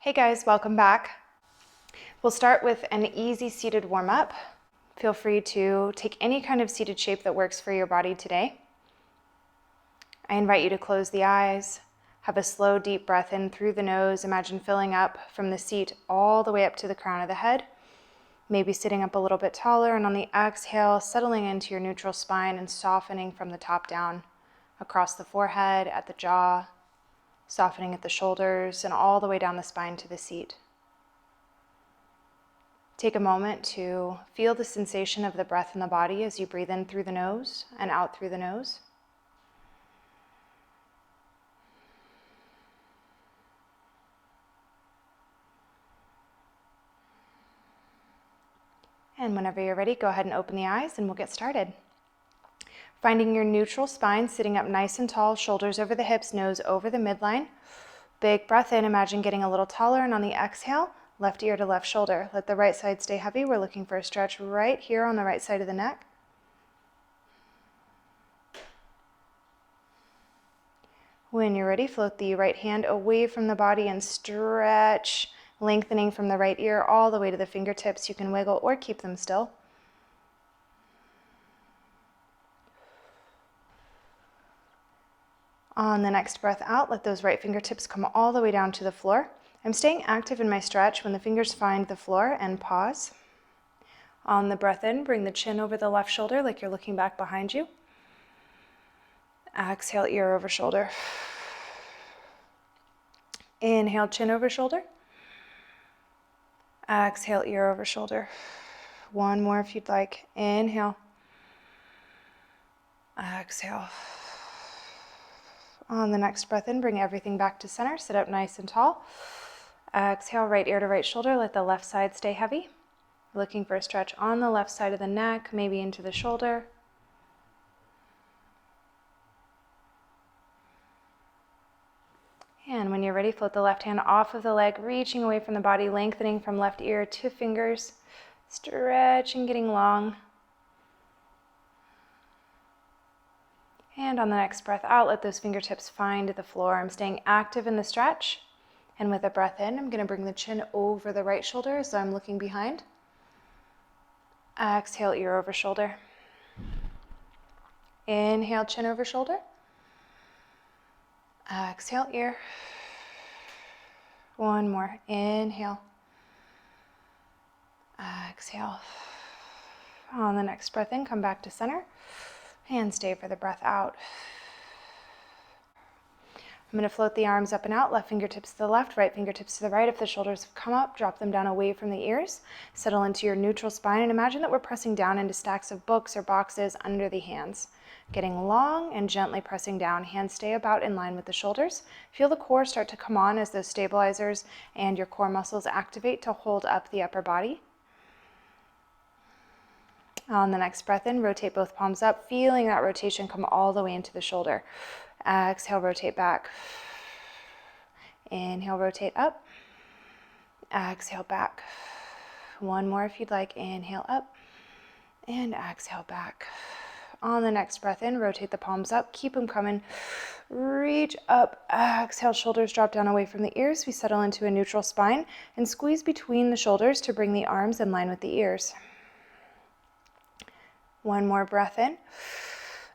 Hey guys, welcome back. We'll start with an easy seated warm-up. Feel free to take any kind of seated shape that works for your body today. I invite you to close the eyes, have a slow, deep breath in through the nose. Imagine filling up from the seat all the way up to the crown of the head. Maybe sitting up a little bit taller, and on the exhale, settling into your neutral spine and softening from the top down across the forehead, at the jaw, softening at the shoulders, and all the way down the spine to the seat. Take a moment to feel the sensation of the breath in the body as you breathe in through the nose and out through the nose. And whenever you're ready, go ahead and open the eyes and we'll get started. Finding your neutral spine, sitting up nice and tall, shoulders over the hips, nose over the midline. Big breath in, imagine getting a little taller, and on the exhale, left ear to left shoulder. Let the right side stay heavy. We're looking for a stretch right here on the right side of the neck. When you're ready, float the right hand away from the body and stretch, lengthening from the right ear all the way to the fingertips. You can wiggle or keep them still. On the next breath out, let those right fingertips come all the way down to the floor. I'm staying active in my stretch when the fingers find the floor, and pause. On the breath in, bring the chin over the left shoulder like you're looking back behind you. Exhale, ear over shoulder. Inhale, chin over shoulder. Exhale, ear over shoulder. One more if you'd like. Inhale. Exhale. On the next breath in, bring everything back to center. Sit up nice and tall. Exhale, right ear to right shoulder. Let the left side stay heavy. Looking for a stretch on the left side of the neck, maybe into the shoulder. And when you're ready, float the left hand off of the leg, reaching away from the body, lengthening from left ear to fingers. Stretching, getting long. And on the next breath out, let those fingertips find the floor. I'm staying active in the stretch. And with a breath in, I'm going to bring the chin over the right shoulder as I'm looking behind. Exhale, ear over shoulder. Inhale, chin over shoulder. Exhale, ear. One more. Inhale. Exhale. On the next breath in, come back to center. And stay for the breath out. I'm going to float the arms up and out, left fingertips to the left, right fingertips to the right. If the shoulders have come up, drop them down away from the ears. Settle into your neutral spine and imagine that we're pressing down into stacks of books or boxes under the hands. Getting long and gently pressing down. Hands stay about in line with the shoulders. Feel the core start to come on as those stabilizers and your core muscles activate to hold up the upper body. On the next breath in, rotate both palms up, feeling that rotation come all the way into the shoulder. Exhale, rotate back. Inhale, rotate up. Exhale, back. One more if you'd like. Inhale, up. And exhale, back. On the next breath in, rotate the palms up. Keep them coming. Reach up. Exhale, shoulders drop down away from the ears. We settle into a neutral spine and squeeze between the shoulders to bring the arms in line with the ears. One more breath in.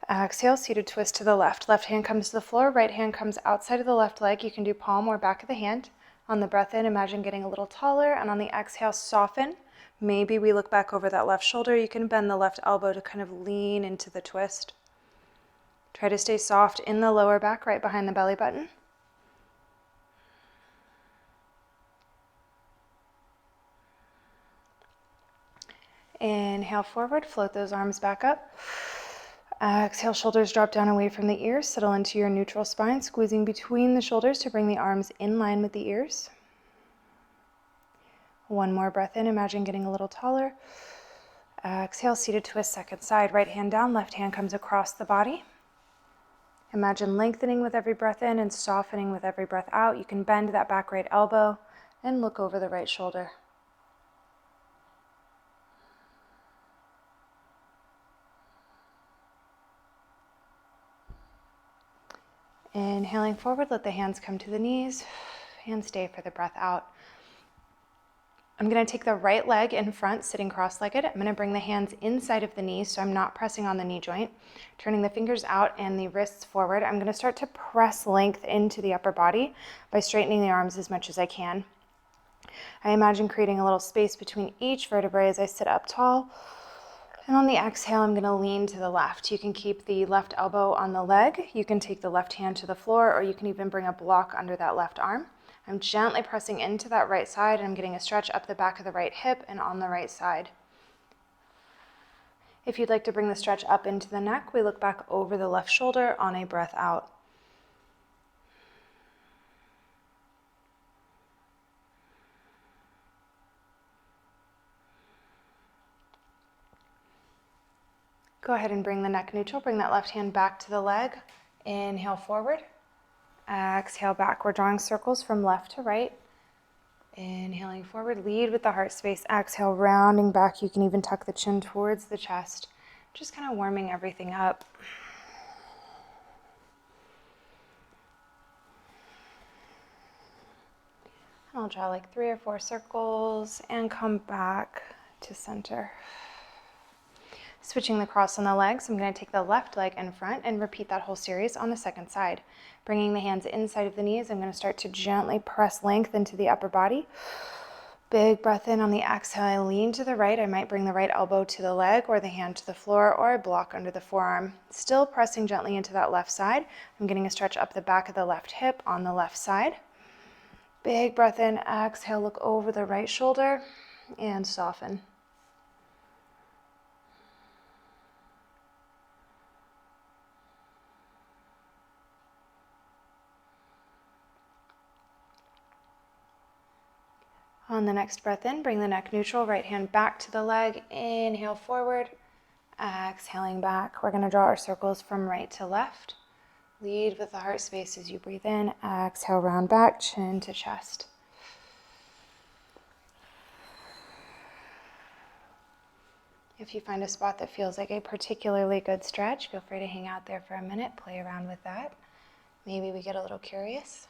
Exhale, seated twist to the left. Left hand comes to the floor, right hand comes outside of the left leg. You can do palm or back of the hand. On the breath in, imagine getting a little taller, and on the exhale, soften. Maybe we look back over that left shoulder. You can bend the left elbow to kind of lean into the twist. Try to stay soft in the lower back, right behind the belly button. Inhale forward, float those arms back up. Exhale, shoulders drop down away from the ears. Settle into your neutral spine, squeezing between the shoulders to bring the arms in line with the ears. One more breath in, imagine getting a little taller. Exhale, seated twist, second side. Right hand down, left hand comes across the body. Imagine lengthening with every breath in and softening with every breath out. You can bend that back right elbow and look over the right shoulder. Inhaling forward, let the hands come to the knees. and stay for the breath out. I'm going to take the right leg in front, sitting cross-legged. I'm going to bring the hands inside of the knees so I'm not pressing on the knee joint. Turning the fingers out and the wrists forward. I'm going to start to press length into the upper body by straightening the arms as much as I can. I imagine creating a little space between each vertebrae as I sit up tall. And on the exhale, I'm going to lean to the left. You can keep the left elbow on the leg. You can take the left hand to the floor, or you can even bring a block under that left arm. I'm gently pressing into that right side, and I'm getting a stretch up the back of the right hip and on the right side. If you'd like to bring the stretch up into the neck, we look back over the left shoulder on a breath out. Go ahead and bring the neck neutral. Bring that left hand back to the leg. Inhale forward. Exhale back. We're drawing circles from left to right. Inhaling forward. Lead with the heart space. Exhale, rounding back. You can even tuck the chin towards the chest. Just kind of warming everything up. And I'll draw like 3 or 4 circles and come back to center. Switching the cross on the legs, I'm going to take the left leg in front and repeat that whole series on the second side. Bringing the hands inside of the knees, I'm going to start to gently press length into the upper body. Big breath in on the exhale. I lean to the right. I might bring the right elbow to the leg or the hand to the floor, or I block under the forearm. Still pressing gently into that left side. I'm getting a stretch up the back of the left hip on the left side. Big breath in. Exhale, look over the right shoulder and soften. On the next breath in, bring the neck neutral, right hand back to the leg, inhale forward, exhaling back. We're going to draw our circles from right to left. Lead with the heart space as you breathe in, exhale, round back, chin to chest. If you find a spot that feels like a particularly good stretch, feel free to hang out there for a minute, play around with that. Maybe we get a little curious.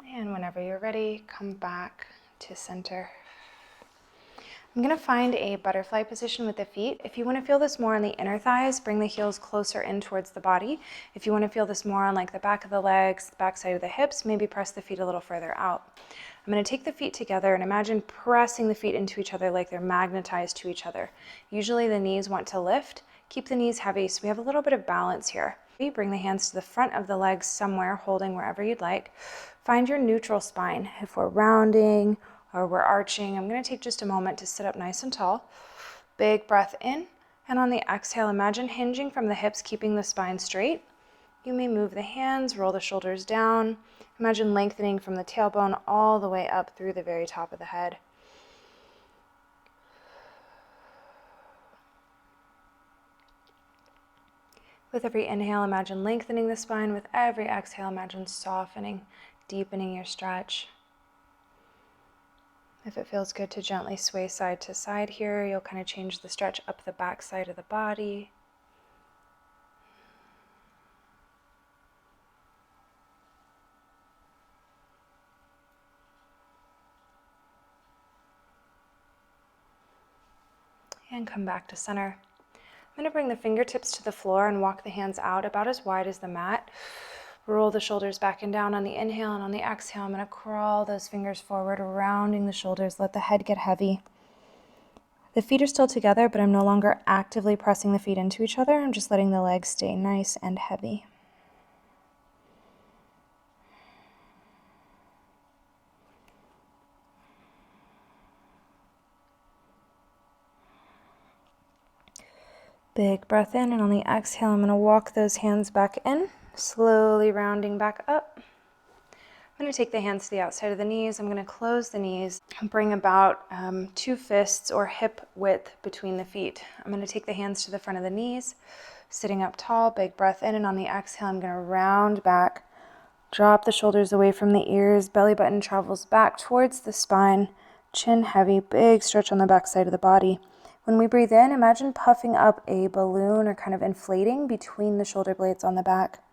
And whenever you're ready, come back to center. I'm going to find a butterfly position with the feet. If you want to feel this more on the inner thighs, bring the heels closer in towards the body. If you want to feel this more on like the back of the legs, the back side of the hips, maybe press the feet a little further out. I'm going to take the feet together and imagine pressing the feet into each other like they're magnetized to each other. Usually the knees want to lift. Keep the knees heavy so we have a little bit of balance here. Bring the hands to the front of the legs somewhere, holding wherever you'd like. Find your neutral spine. If we're rounding or we're arching, I'm going to take just a moment to sit up nice and tall. Big breath in, and on the exhale, imagine hinging from the hips, keeping the spine straight. You may move the hands, roll the shoulders down. Imagine lengthening from the tailbone all the way up through the very top of the head. With every inhale, imagine lengthening the spine. With every exhale, imagine softening, deepening your stretch. If it feels good to gently sway side to side here, you'll kind of change the stretch up the back side of the body. And come back to center. I'm going to bring the fingertips to the floor and walk the hands out about as wide as the mat. Roll the shoulders back and down on the inhale, and on the exhale, I'm going to crawl those fingers forward, rounding the shoulders. Let the head get heavy. The feet are still together, but I'm no longer actively pressing the feet into each other. I'm just letting the legs stay nice and heavy. Big breath in, and on the exhale, I'm going to walk those hands back in, slowly rounding back up. I'm going to take the hands to the outside of the knees. I'm going to close the knees and bring about 2 fists or hip width between the feet. I'm going to take the hands to the front of the knees, sitting up tall, big breath in, and on the exhale, I'm going to round back, drop the shoulders away from the ears, belly button travels back towards the spine, chin heavy, big stretch on the back side of the body. When we breathe in, imagine puffing up a balloon or kind of inflating between the shoulder blades on the back.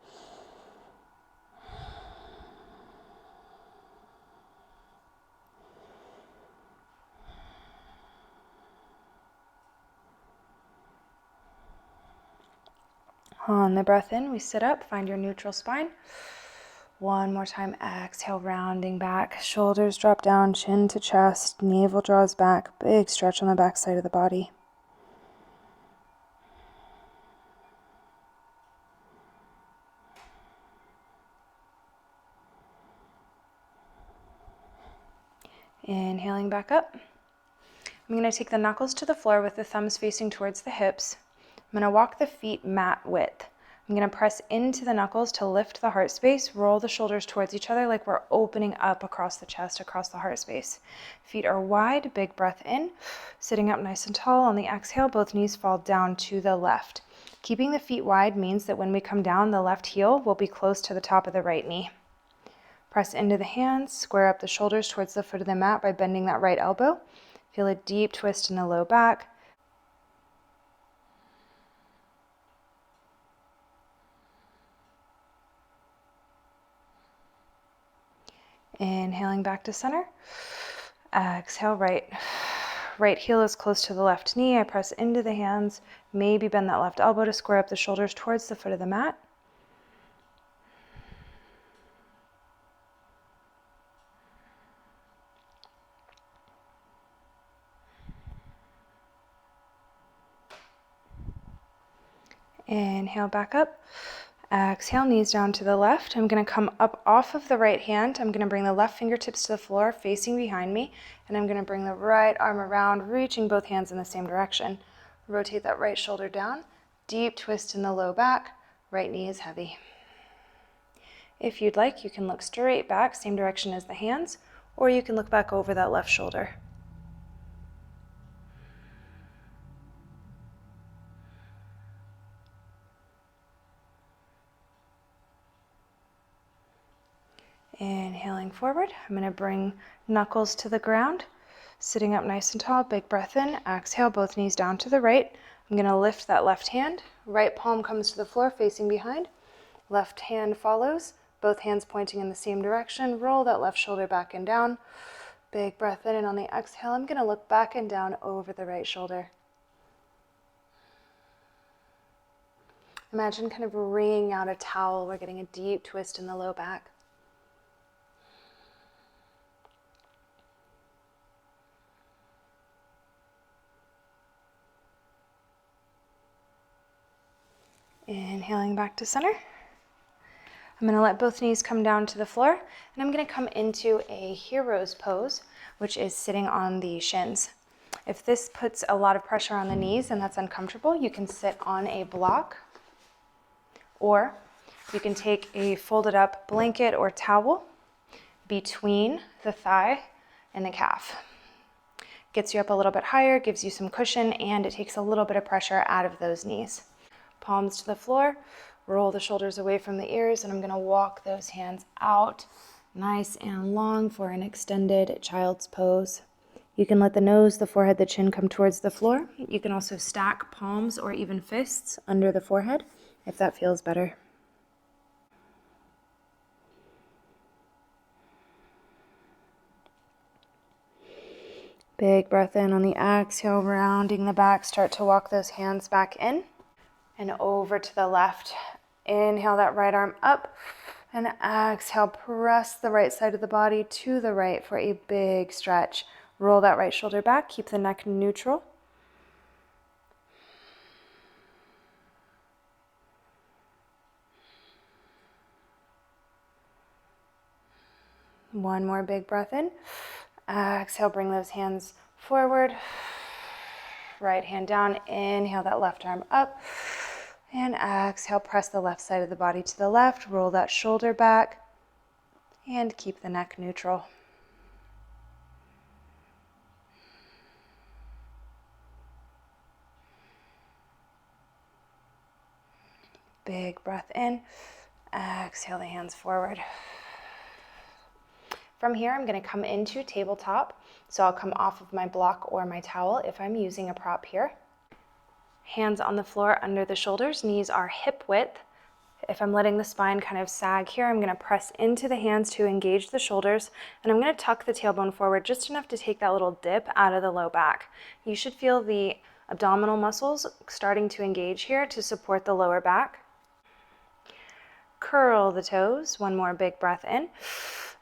On the breath in, we sit up, find your neutral spine. One more time, exhale, rounding back. Shoulders drop down, chin to chest, navel draws back. Big stretch on the back side of the body. Inhaling back up. I'm going to take the knuckles to the floor with the thumbs facing towards the hips. I'm going to walk the feet mat width. I'm going to press into the knuckles to lift the heart space, roll the shoulders towards each other like we're opening up across the chest, across the heart space. Feet are wide, big breath in. Sitting up nice and tall. On the exhale, both knees fall down to the left. Keeping the feet wide means that when we come down, the left heel will be close to the top of the right knee. Press into the hands, square up the shoulders towards the foot of the mat by bending that right elbow. Feel a deep twist in the low back. Inhaling back to center. Exhale, right heel is close to the left knee. I press into the hands, maybe bend that left elbow to square up the shoulders towards the foot of the mat. Inhale back up. Exhale, knees down to the left. I'm going to come up off of the right hand. I'm going to bring the left fingertips to the floor, facing behind me. And I'm going to bring the right arm around, reaching both hands in the same direction. Rotate that right shoulder down. Deep twist in the low back. Right knee is heavy. If you'd like, you can look straight back, same direction as the hands, or you can look back over that left shoulder. Inhaling forward, I'm going to bring knuckles to the ground, sitting up nice and tall, big breath in, exhale, both knees down to the right. I'm going to lift that left hand, right palm comes to the floor facing behind, left hand follows, both hands pointing in the same direction, roll that left shoulder back and down, big breath in, and on the exhale, I'm going to look back and down over the right shoulder. Imagine kind of wringing out a towel. We're getting a deep twist in the low back. Inhaling back to center. I'm going to let both knees come down to the floor, and I'm going to come into a hero's pose, which is sitting on the shins. If this puts a lot of pressure on the knees and that's uncomfortable, you can sit on a block, or you can take a folded up blanket or towel between the thigh and the calf. Gets you up a little bit higher, gives you some cushion, and it takes a little bit of pressure out of those knees. Palms to the floor, roll the shoulders away from the ears, and I'm going to walk those hands out nice and long for an extended child's pose. You can let the nose, the forehead, the chin come towards the floor. You can also stack palms or even fists under the forehead if that feels better. Big breath in on the exhale, rounding the back. Start to walk those hands back in and over to the left. Inhale that right arm up, and exhale, press the right side of the body to the right for a big stretch. Roll that right shoulder back, keep the neck neutral. One more big breath in. Exhale, bring those hands forward. Right hand down, inhale that left arm up. And exhale, press the left side of the body to the left, roll that shoulder back, and keep the neck neutral. Big breath in, exhale the hands forward. From here, I'm going to come into tabletop. So I'll come off of my block or my towel if I'm using a prop here. Hands on the floor under the shoulders, knees are hip width. If I'm letting the spine kind of sag here, I'm going to press into the hands to engage the shoulders, and I'm going to tuck the tailbone forward just enough to take that little dip out of the low back. You should feel the abdominal muscles starting to engage here to support the lower back. Curl the toes, one more big breath in,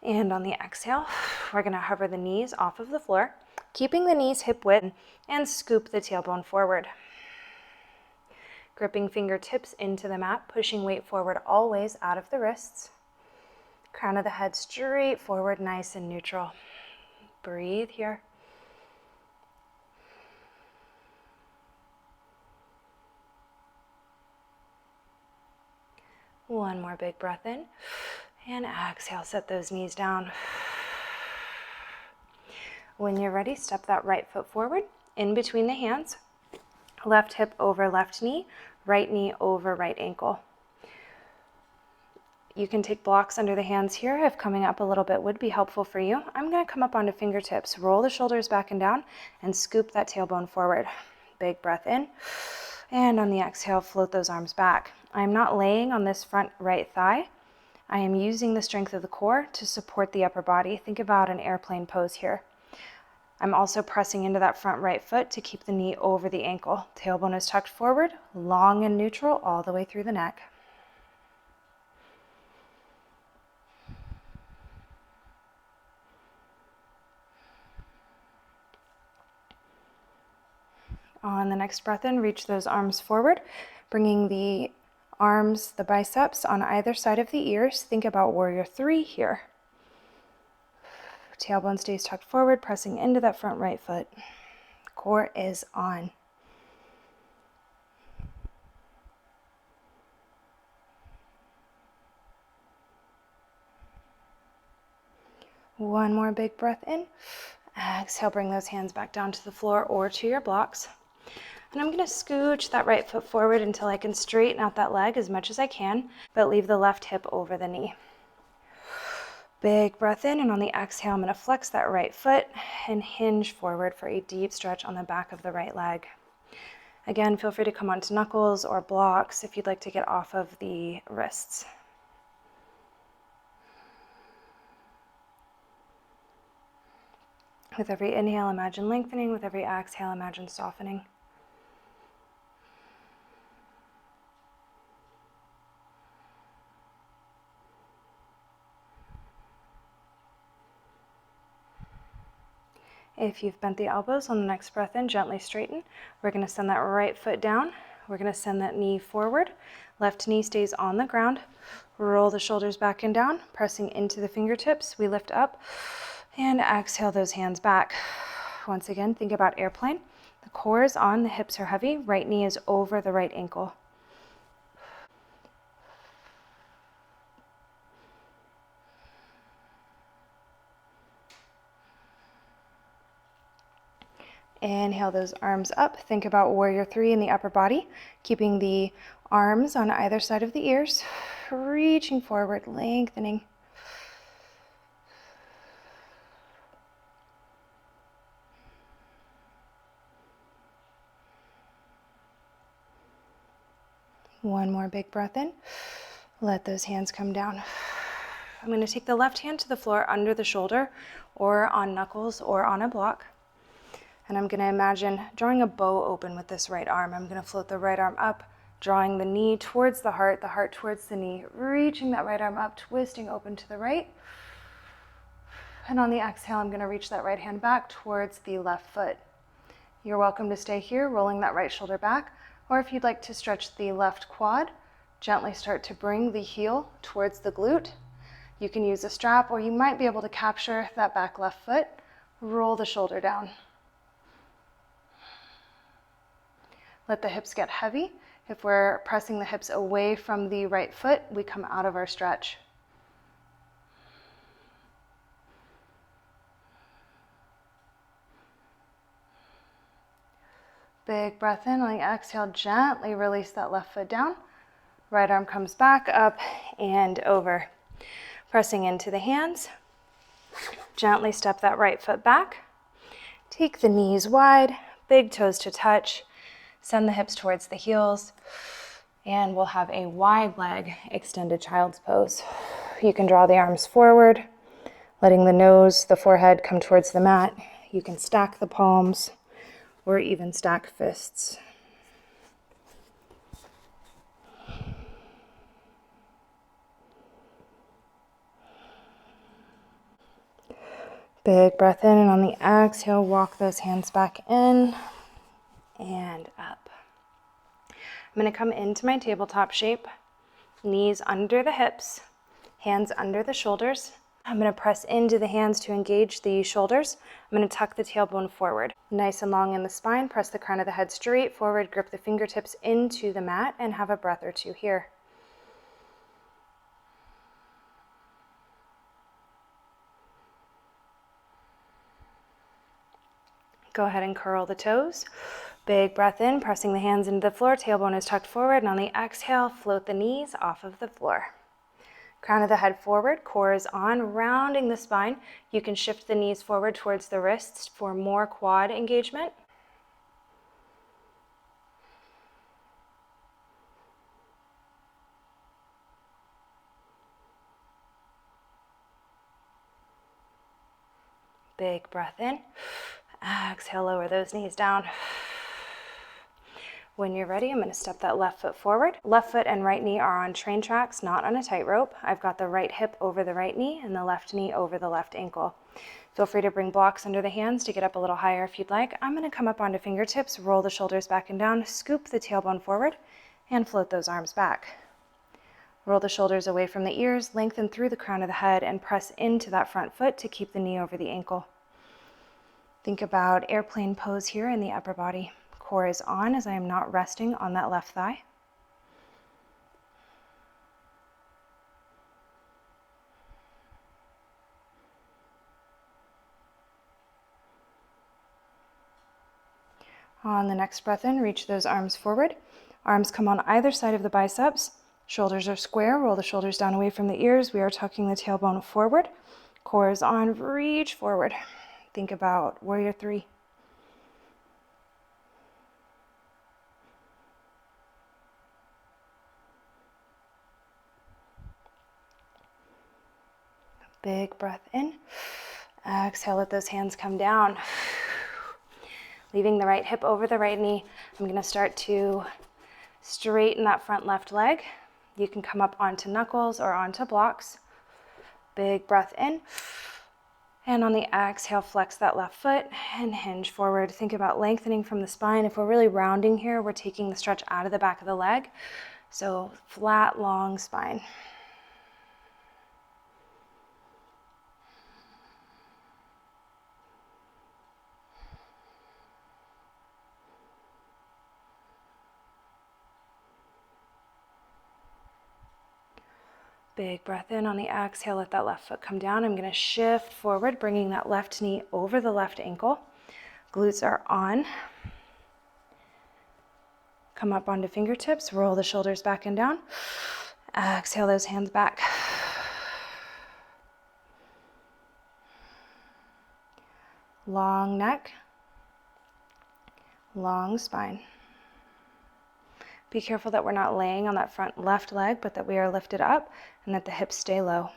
and on the exhale, we're going to hover the knees off of the floor, keeping the knees hip width, and scoop the tailbone forward. Gripping fingertips into the mat, pushing weight forward always out of the wrists. Crown of the head straight forward, nice and neutral. Breathe here. One more big breath in. And exhale, set those knees down. When you're ready, step that right foot forward, in between the hands. Left hip over left knee, right knee over right ankle. You can take blocks under the hands here if coming up a little bit would be helpful for you. I'm going to come up onto fingertips, roll the shoulders back and down, and scoop that tailbone forward. Big breath in, and on the exhale, float those arms back. I'm not laying on this front right thigh. I am using the strength of the core to support the upper body. Think about an airplane pose here. I'm also pressing into that front right foot to keep the knee over the ankle. Tailbone is tucked forward, long and neutral all the way through the neck. On the next breath in, reach those arms forward, bringing the arms, the biceps on either side of the ears. Think about warrior three here. Tailbone stays tucked forward, pressing into that front right foot. Core is on. One more big breath in. Exhale, bring those hands back down to the floor or to your blocks. And I'm going to scooch that right foot forward until I can straighten out that leg as much as I can, but leave the left hip over the knee. Big breath in, and on the exhale, I'm going to flex that right foot and hinge forward for a deep stretch on the back of the right leg. Again, feel free to come onto knuckles or blocks if you'd like to get off of the wrists. With every inhale, imagine lengthening. With every exhale, imagine softening. If you've bent the elbows, on the next breath in, gently straighten. We're going to send that right foot down. We're going to send that knee forward. Left knee stays on the ground. Roll the shoulders back and down, pressing into the fingertips. We lift up and exhale those hands back. Once again, think about airplane. The core is on, the hips are heavy. Right knee is over the right ankle. Inhale those arms up. Think about warrior three in the upper body, keeping the arms on either side of the ears, reaching forward, lengthening. One more big breath in. Let those hands come down. I'm going to take the left hand to the floor under the shoulder or on knuckles or on a block. And I'm going to imagine drawing a bow open with this right arm. I'm going to float the right arm up, drawing the knee towards the heart towards the knee, reaching that right arm up, twisting open to the right. And on the exhale, I'm going to reach that right hand back towards the left foot. You're welcome to stay here, rolling that right shoulder back. Or if you'd like to stretch the left quad, gently start to bring the heel towards the glute. You can use a strap, or you might be able to capture that back left foot. Roll the shoulder down. Let the hips get heavy. If we're pressing the hips away from the right foot, we come out of our stretch. Big breath in. On the exhale, gently release that left foot down. Right arm comes back, up and over. Pressing into the hands. Gently step that right foot back. Take the knees wide, big toes to touch. Send the hips towards the heels. And we'll have a wide leg extended child's pose. You can draw the arms forward, letting the nose, the forehead come towards the mat. You can stack the palms or even stack fists. Big breath in, and on the exhale, walk those hands back in and up. I'm going to come into my tabletop shape, knees under the hips, hands under the shoulders. I'm going to press into the hands to engage the shoulders. I'm going to tuck the tailbone forward. Nice and long in the spine, press the crown of the head straight forward, grip the fingertips into the mat, and have a breath or two here. Go ahead and curl the toes. Big breath in, pressing the hands into the floor, tailbone is tucked forward, and on the exhale, float the knees off of the floor. Crown of the head forward, core is on, rounding the spine. You can shift the knees forward towards the wrists for more quad engagement. Big breath in. Exhale, lower those knees down. When you're ready, I'm going to step that left foot forward. Left foot and right knee are on train tracks, not on a tightrope. I've got the right hip over the right knee and the left knee over the left ankle. Feel free to bring blocks under the hands to get up a little higher if you'd like. I'm going to come up onto fingertips, roll the shoulders back and down, scoop the tailbone forward, and float those arms back. Roll the shoulders away from the ears, lengthen through the crown of the head, and press into that front foot to keep the knee over the ankle. Think about airplane pose here in the upper body. Core is on as I am not resting on that left thigh. On the next breath in, reach those arms forward. Arms come on either side of the biceps. Shoulders are square. Roll the shoulders down away from the ears. We are tucking the tailbone forward. Core is on. Reach forward. Think about warrior three. Big breath in. Exhale, let those hands come down. Leaving the right hip over the right knee. I'm going to start to straighten that front left leg. You can come up onto knuckles or onto blocks. Big breath in. And on the exhale, flex that left foot and hinge forward. Think about lengthening from the spine. If we're really rounding here, we're taking the stretch out of the back of the leg. So flat, long spine. Big breath in. On the exhale, let that left foot come down. I'm going to shift forward, bringing that left knee over the left ankle. Glutes are on. Come up onto fingertips, roll the shoulders back and down. Exhale those hands back. Long neck, long spine. Be careful that we're not laying on that front left leg, but that we are lifted up and that the hips stay low.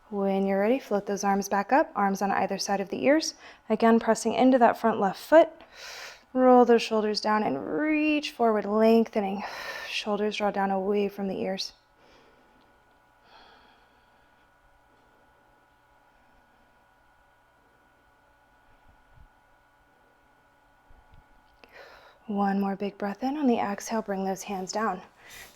When you're ready, float those arms back up, arms on either side of the ears. Again, pressing into that front left foot. Roll those shoulders down and reach forward, lengthening. Shoulders draw down away from the ears. One more big breath in. On the exhale, bring those hands down.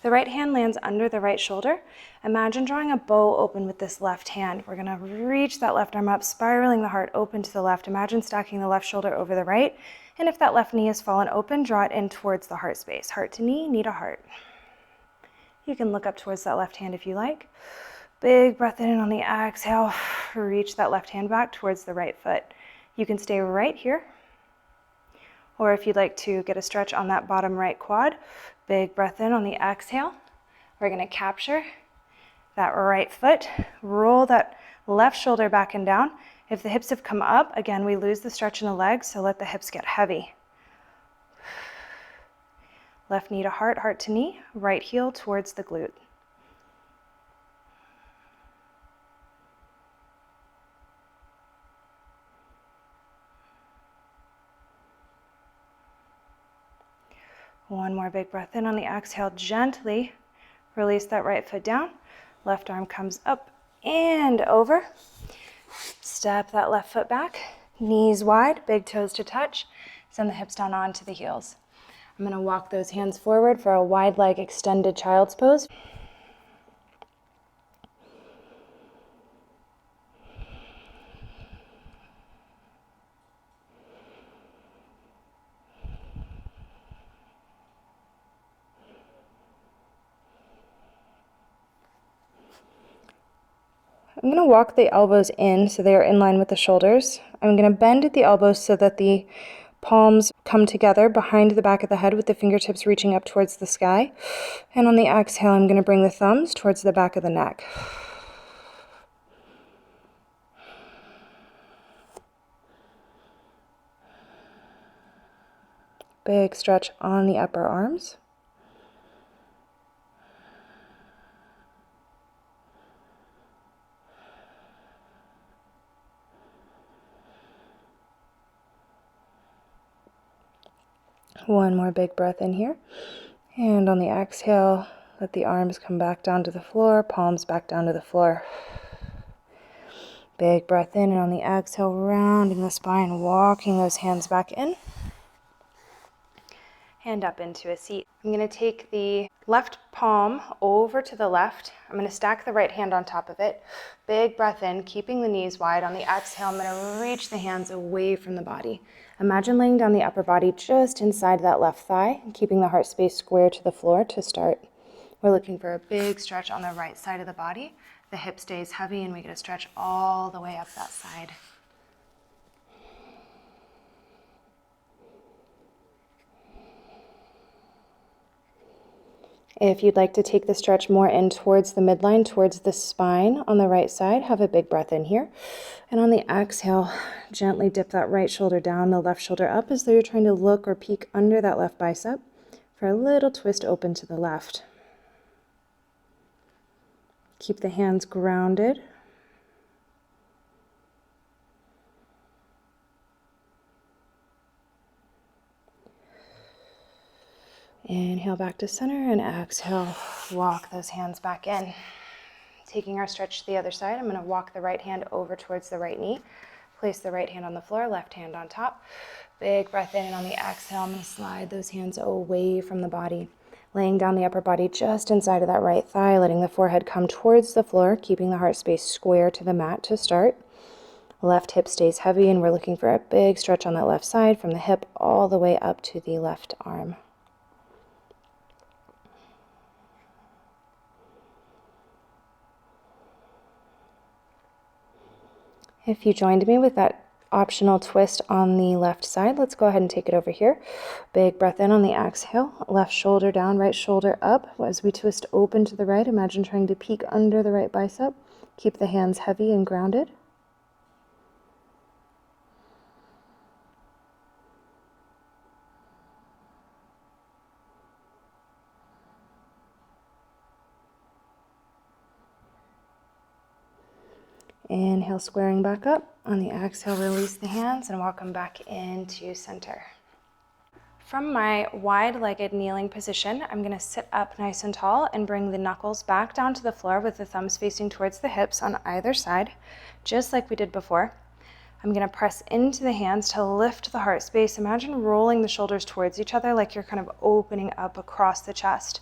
The right hand lands under the right shoulder. Imagine drawing a bow open with this left hand. We're going to reach that left arm up, spiraling the heart open to the left. Imagine stacking the left shoulder over the right. And if that left knee has fallen open, draw it in towards the heart space. Heart to knee, knee to heart. You can look up towards that left hand if you like. Big breath in, and on the exhale, reach that left hand back towards the right foot. You can stay right here, Or if you'd like to get a stretch on that bottom right quad, big breath in on the exhale. We're going to capture that right foot, roll that left shoulder back and down. If the hips have come up, again, we lose the stretch in the legs, so let the hips get heavy. Left knee to heart, heart to knee, right heel towards the glute. One more big breath in on the exhale. Gently release that right foot down. Left arm comes up and over. Step that left foot back. Knees wide, big toes to touch. Send the hips down onto the heels. I'm going to walk those hands forward for a wide leg extended child's pose. I'm going to walk the elbows in so they are in line with the shoulders. I'm going to bend at the elbows so that the palms come together behind the back of the head with the fingertips reaching up towards the sky. And on the exhale, I'm going to bring the thumbs towards the back of the neck. Big stretch on the upper arms. One more big breath in here. And on the exhale, let the arms come back down to the floor, palms back down to the floor. Big breath in, and on the exhale, rounding the spine, walking those hands back in. Hand up into a seat. I'm going to take the left palm over to the left. I'm going to stack the right hand on top of it. Big breath in, keeping the knees wide. On the exhale, I'm going to reach the hands away from the body. Imagine laying down the upper body just inside that left thigh, keeping the heart space square to the floor to start. We're looking for a big stretch on the right side of the body. The hip stays heavy and we get a stretch all the way up that side. If you'd like to take the stretch more in towards the midline, towards the spine on the right side, have a big breath in here. And on the exhale, gently dip that right shoulder down, the left shoulder up as though you're trying to look or peek under that left bicep for a little twist open to the left. Keep the hands grounded. Inhale back to center and exhale, walk those hands back in. Taking our stretch to the other side, I'm going to walk the right hand over towards the right knee. Place the right hand on the floor, left hand on top. Big breath in, and on the exhale, I'm going to slide those hands away from the body. Laying down the upper body just inside of that right thigh, letting the forehead come towards the floor, keeping the heart space square to the mat to start. Left hip stays heavy, and we're looking for a big stretch on that left side from the hip all the way up to the left arm. If you joined me with that optional twist on the left side, let's go ahead and take it over here. Big breath in on the exhale, left shoulder down, right shoulder up. As we twist open to the right, imagine trying to peek under the right bicep. Keep the hands heavy and grounded. Inhale, squaring back up. On the exhale, release the hands and walk them back into center. From my wide-legged kneeling position, I'm going to sit up nice and tall and bring the knuckles back down to the floor with the thumbs facing towards the hips on either side, just like we did before. I'm going to press into the hands to lift the heart space. Imagine rolling the shoulders towards each other like you're kind of opening up across the chest.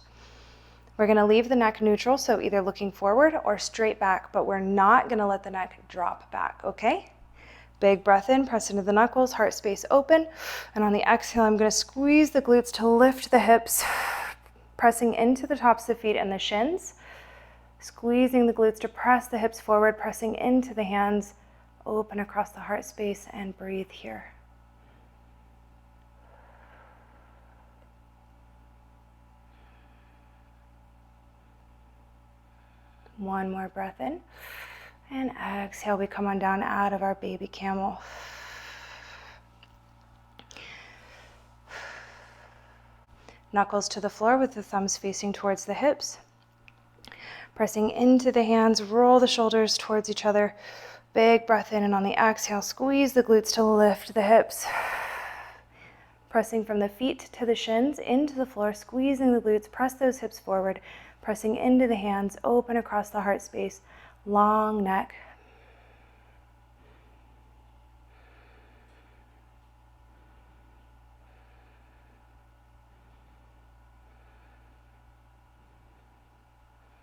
We're going to leave the neck neutral, so either looking forward or straight back, but we're not going to let the neck drop back, okay? Big breath in, press into the knuckles, heart space open. And on the exhale, I'm going to squeeze the glutes to lift the hips, pressing into the tops of the feet and the shins. Squeezing the glutes to press the hips forward, pressing into the hands, open across the heart space, and breathe here. One more breath in. And exhale, we come on down out of our baby camel. Knuckles to the floor with the thumbs facing towards the hips. Pressing into the hands, roll the shoulders towards each other. Big breath in, and on the exhale, squeeze the glutes to lift the hips. Pressing from the feet to the shins, into the floor, squeezing the glutes, press those hips forward. Pressing into the hands, open across the heart space, long neck.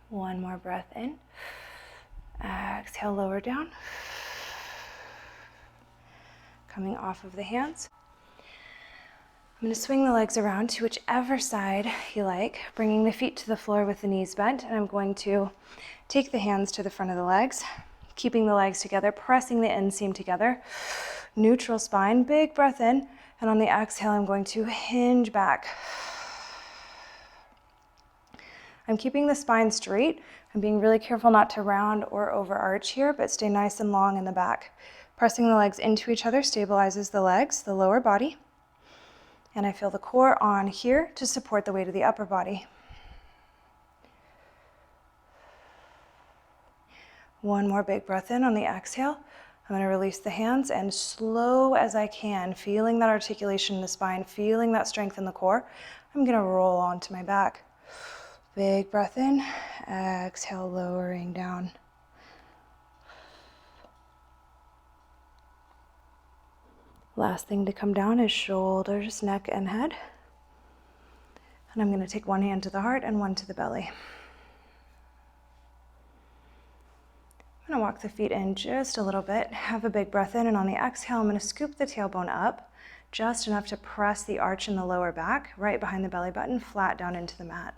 One more breath in. Exhale, lower down. Coming off of the hands. I'm going to swing the legs around to whichever side you like, bringing the feet to the floor with the knees bent, and I'm going to take the hands to the front of the legs, keeping the legs together, pressing the inseam together. Neutral spine, big breath in, and on the exhale, I'm going to hinge back. I'm keeping the spine straight. I'm being really careful not to round or overarch here, but stay nice and long in the back. Pressing the legs into each other stabilizes the legs, the lower body. And I feel the core on here to support the weight of the upper body. One more big breath in on the exhale. I'm going to release the hands and slow as I can, feeling that articulation in the spine, feeling that strength in the core. I'm going to roll onto my back. Big breath in, exhale, lowering down. Last thing to come down is shoulders, neck, and head. And I'm going to take one hand to the heart and one to the belly. I'm going to walk the feet in just a little bit. Have a big breath in, and on the exhale, I'm going to scoop the tailbone up, just enough to press the arch in the lower back, right behind the belly button, flat down into the mat.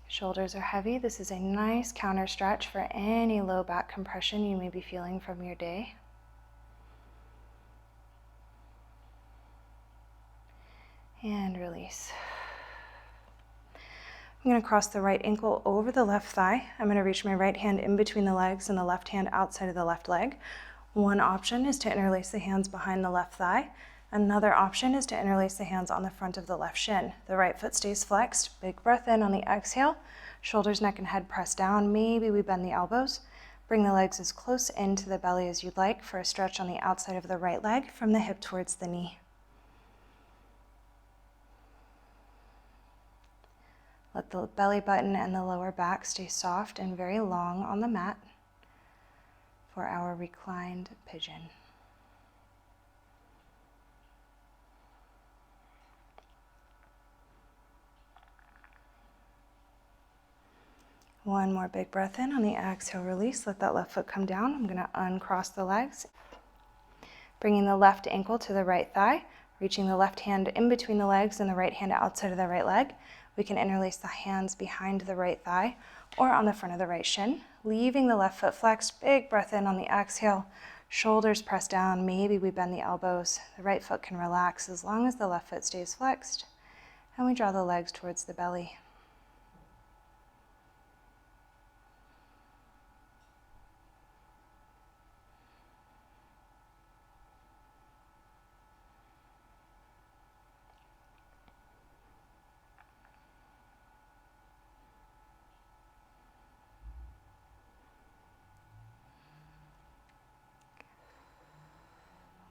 Shoulders are heavy. This is a nice counter stretch for any low back compression you may be feeling from your day. And release. I'm going to cross the right ankle over the left thigh. I'm going to reach my right hand in between the legs and the left hand outside of the left leg. One option is to interlace the hands behind the left thigh. Another option is to interlace the hands on the front of the left shin. The right foot stays flexed. Big breath in on the exhale. Shoulders, neck, and head press down. Maybe we bend the elbows. Bring the legs as close into the belly as you'd like for a stretch on the outside of the right leg from the hip towards the knee. Let the belly button and the lower back stay soft and very long on the mat for our reclined pigeon. One more big breath in. On the exhale, release. Let that left foot come down. I'm going to uncross the legs. Bringing the left ankle to the right thigh, reaching the left hand in between the legs and the right hand outside of the right leg. We can interlace the hands behind the right thigh or on the front of the right shin, leaving the left foot flexed. Big breath in on the exhale. Shoulders press down. Maybe we bend the elbows. The right foot can relax as long as the left foot stays flexed. And we draw the legs towards the belly.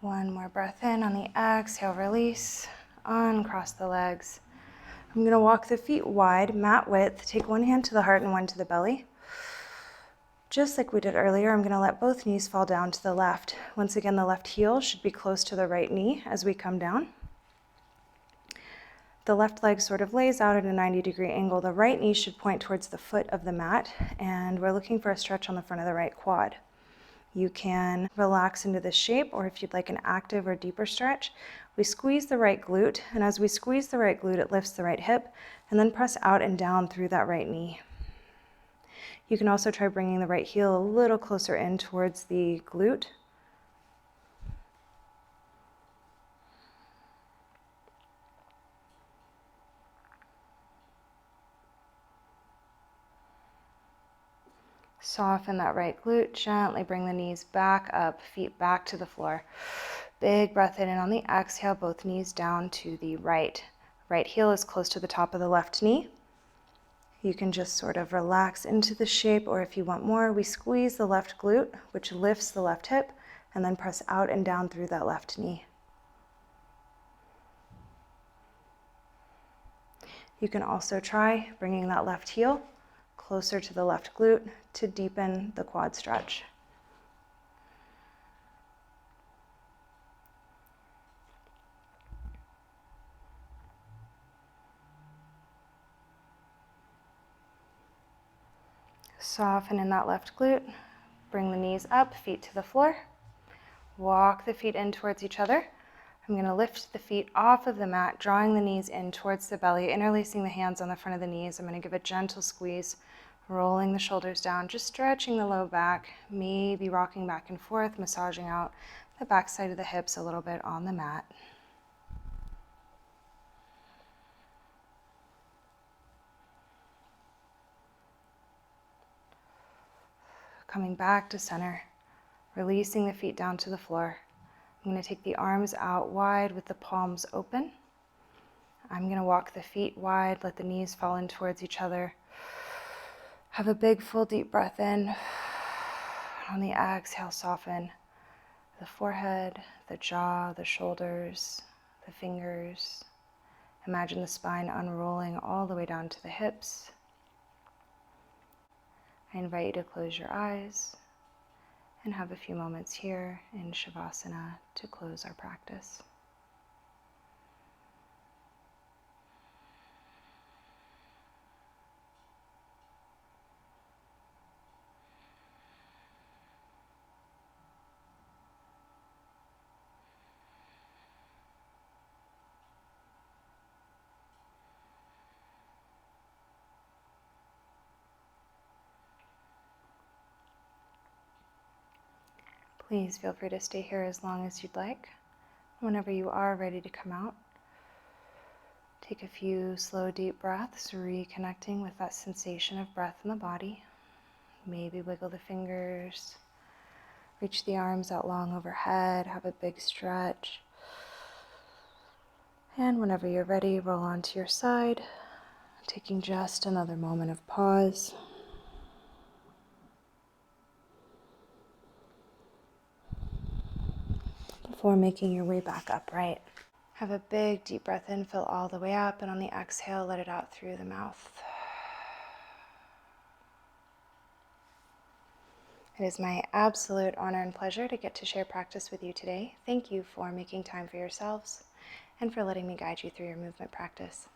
One more breath in. On the exhale, release. Uncross the legs. I'm going to walk the feet wide, mat width. Take one hand to the heart and one to the belly. Just like we did earlier, I'm going to let both knees fall down to the left. Once again, the left heel should be close to the right knee as we come down. The left leg sort of lays out at a 90-degree angle. The right knee should point towards the foot of the mat, and we're looking for a stretch on the front of the right quad. You can relax into this shape, or if you'd like an active or deeper stretch, we squeeze the right glute, and as we squeeze the right glute, it lifts the right hip, and then press out and down through that right knee. You can also try bringing the right heel a little closer in towards the glute. Soften that right glute. Gently bring the knees back up, feet back to the floor. Big breath in, and on the exhale, both knees down to the right. Right heel is close to the top of the left knee. You can just sort of relax into the shape, or if you want more, we squeeze the left glute, which lifts the left hip, and then press out and down through that left knee. You can also try bringing that left heel closer to the left glute to deepen the quad stretch. Soften in that left glute. Bring the knees up, feet to the floor. Walk the feet in towards each other. I'm going to lift the feet off of the mat, drawing the knees in towards the belly, interlacing the hands on the front of the knees. I'm going to give a gentle squeeze, rolling the shoulders down, just stretching the low back, maybe rocking back and forth, massaging out the back side of the hips a little bit on the mat. Coming back to center, releasing the feet down to the floor. I'm going to take the arms out wide with the palms open. I'm going to walk the feet wide, let the knees fall in towards each other. Have a big, full, deep breath in. On the exhale, soften the forehead, the jaw, the shoulders, the fingers. Imagine the spine unrolling all the way down to the hips. I invite you to close your eyes and have a few moments here in Savasana to close our practice. Please feel free to stay here as long as you'd like. Whenever you are ready to come out, take a few slow, deep breaths, reconnecting with that sensation of breath in the body. Maybe wiggle the fingers, reach the arms out long overhead, have a big stretch. And whenever you're ready, roll onto your side, taking just another moment of pause. Before making your way back upright. Have a big deep breath in, fill all the way up, and on the exhale, let it out through the mouth. It is my absolute honor and pleasure to get to share practice with you today. Thank you for making time for yourselves and for letting me guide you through your movement practice.